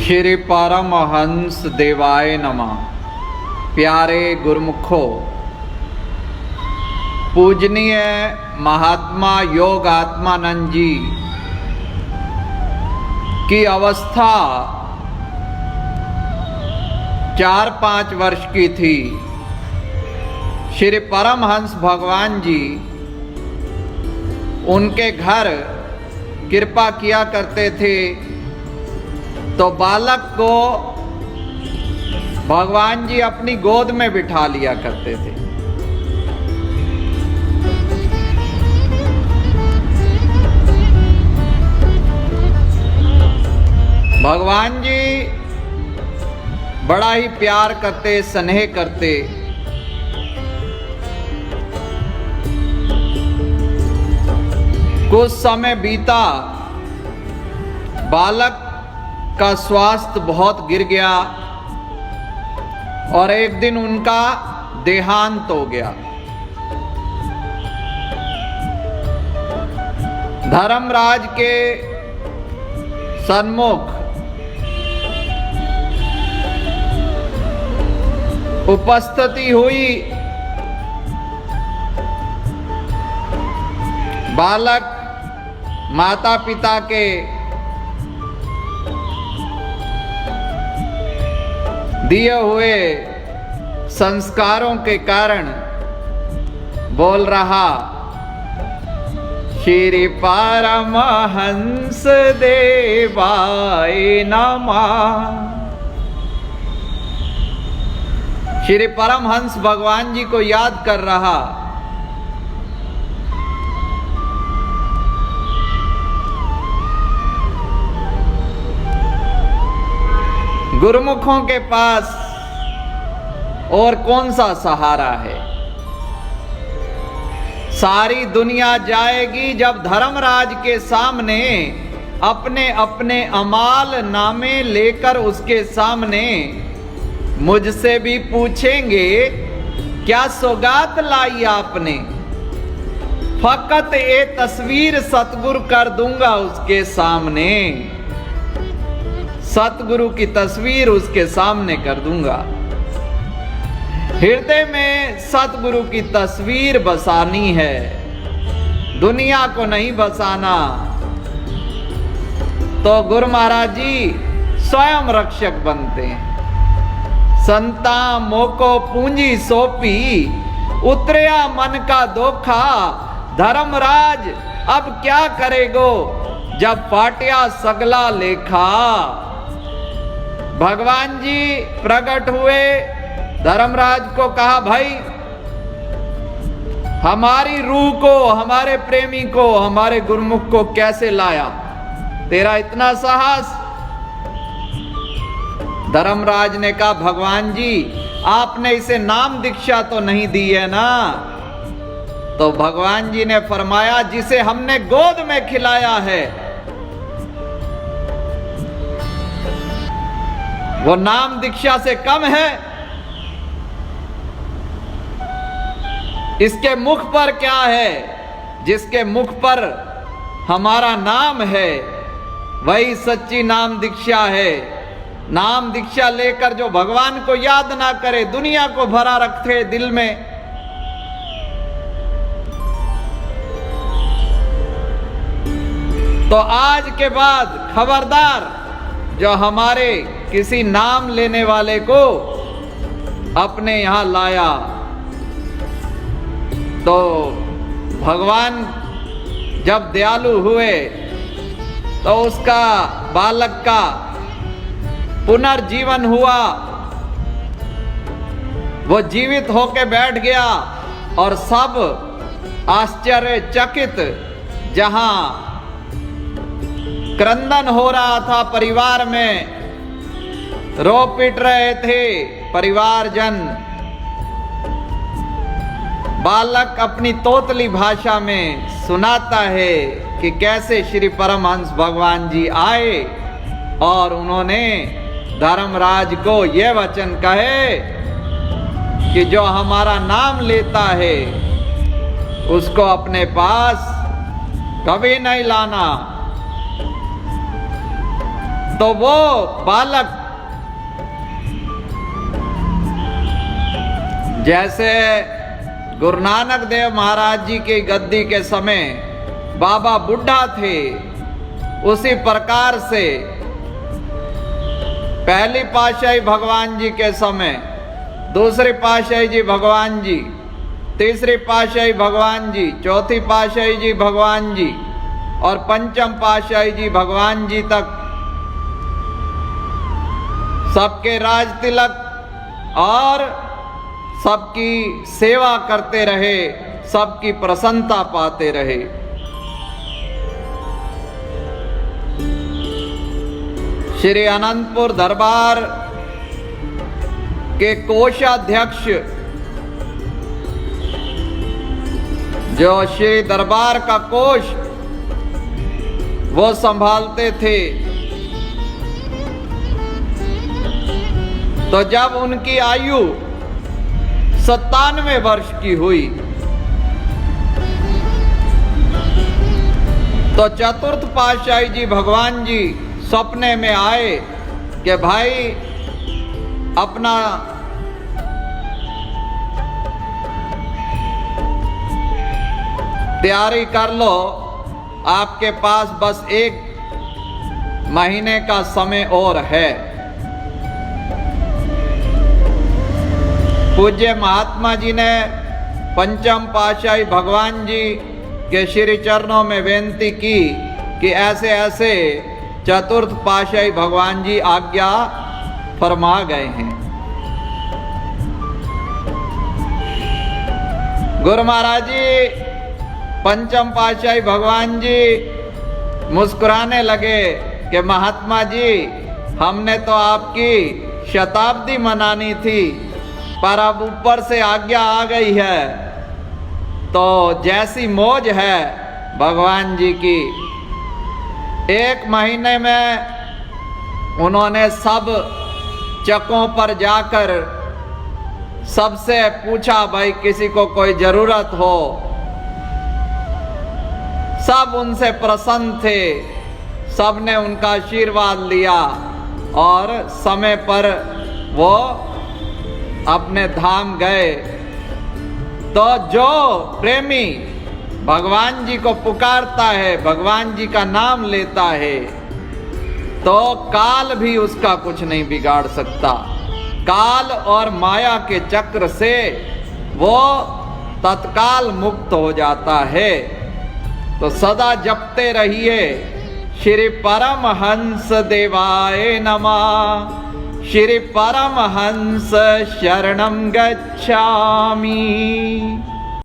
श्री परमहंस देवाय नमः। प्यारे गुरुमुखो, पूजनीय महात्मा योगात्मानंद जी की अवस्था 4-5 वर्ष की थी। श्री परमहंस भगवान जी उनके घर कृपा किया करते थे, तो बालक को भगवान जी अपनी गोद में बिठा लिया करते थे। भगवान जी बड़ा ही प्यार करते, स्नेह करते। कुछ समय बीता, बालक का स्वास्थ्य बहुत गिर गया और एक दिन उनका देहांत हो गया। धर्मराज के सन्मुख उपस्थिति हुई। बालक माता पिता के दिए हुए संस्कारों के कारण बोल रहा, श्री परमहंस देवाय नमः। श्री परमहंस भगवान जी को याद कर रहा। गुरुमुखों के पास और कौन सा सहारा है? सारी दुनिया जाएगी जब धर्मराज के सामने अपने अपने अमाल नामे लेकर उसके सामने मुझसे भी पूछेंगे, क्या सौगात लाई आपने? फकत ये तस्वीर सतगुरु कर दूंगा उसके सामने। सतगुरु की तस्वीर उसके सामने कर दूंगा। हृदय में सतगुरु की तस्वीर बसानी है, दुनिया को नहीं बसाना। तो गुरु महाराज जी स्वयं रक्षक बनते हैं। संता मोको पूंजी सौंपी, उतरया मन का धोखा। धर्मराज अब क्या करेगो, जब पाटिया सगला लेखा। भगवान जी प्रकट हुए, धर्मराज को कहा, भाई हमारी रूह को, हमारे प्रेमी को, हमारे गुरुमुख को कैसे लाया? तेरा इतना साहस? धर्मराज ने कहा, भगवान जी आपने इसे नाम दीक्षा तो नहीं दी है ना? तो भगवान जी ने फरमाया, जिसे हमने गोद में खिलाया है वो नाम दीक्षा से कम है? इसके मुख पर क्या है? जिसके मुख पर हमारा नाम है वही सच्ची नाम दीक्षा है। नाम दीक्षा लेकर जो भगवान को याद ना करे, दुनिया को भरा रखे दिल में। तो आज के बाद खबरदार, जो हमारे किसी नाम लेने वाले को अपने यहां लाया, तो भगवान जब दयालु हुए तो उसका, बालक का पुनर्जीवन हुआ। वो जीवित होके बैठ गया और सब आश्चर्यचकित, जहां क्रंदन हो रहा था परिवार में, रो पिट रहे थे परिवारजन, बालक अपनी तोतली भाषा में सुनाता है कि कैसे श्री परमहंस भगवान जी आए और उन्होंने धर्मराज को यह वचन कहे कि जो हमारा नाम लेता है उसको अपने पास कभी नहीं लाना। तो वो बालक जैसे गुरु नानक देव महाराज जी की गद्दी के समय बाबा बुढ़ा थे, उसी प्रकार से पहली पातशाही भगवान जी के समय, दूसरी पातशाही जी भगवान जी, तीसरी पातशाही भगवान जी, चौथी पातशाही जी भगवान जी और पंचम पातशाही जी भगवान जी तक सबके राज तिलक और सबकी सेवा करते रहे, सबकी प्रसन्नता पाते रहे। श्री अनंतपुर दरबार के कोषाध्यक्ष जो श्री दरबार का कोष वो संभालते थे, तो जब उनकी आयु 97 वर्ष की हुई तो चतुर्थ पातशाही जी भगवान जी सपने में आए कि भाई अपना तैयारी कर लो, आपके पास बस 1 महीने का समय और है। पूज्य महात्मा जी ने पंचम पातशाही भगवान जी के श्री चरणों में विनती की कि ऐसे ऐसे चतुर्थ पातशाही भगवान जी आज्ञा फरमा गए हैं। गुरु महाराज जी पंचम पातशाही भगवान जी मुस्कुराने लगे कि महात्मा जी, हमने तो आपकी शताब्दी मनानी थी, पर अब ऊपर से आज्ञा आ गई है, तो जैसी मौज है भगवान जी की। 1 महीने में उन्होंने सब चकों पर जाकर सबसे पूछा, भाई किसी को कोई जरूरत हो। सब उनसे प्रसन्न थे, सब ने उनका आशीर्वाद लिया और समय पर वो अपने धाम गए। तो जो प्रेमी भगवान जी को पुकारता है, भगवान जी का नाम लेता है, तो काल भी उसका कुछ नहीं बिगाड़ सकता। काल और माया के चक्र से वो तत्काल मुक्त हो जाता है। तो सदा जपते रहिए, श्री परमहंस देवाय नमः, श्री परमहंस शरणं गच्छामि।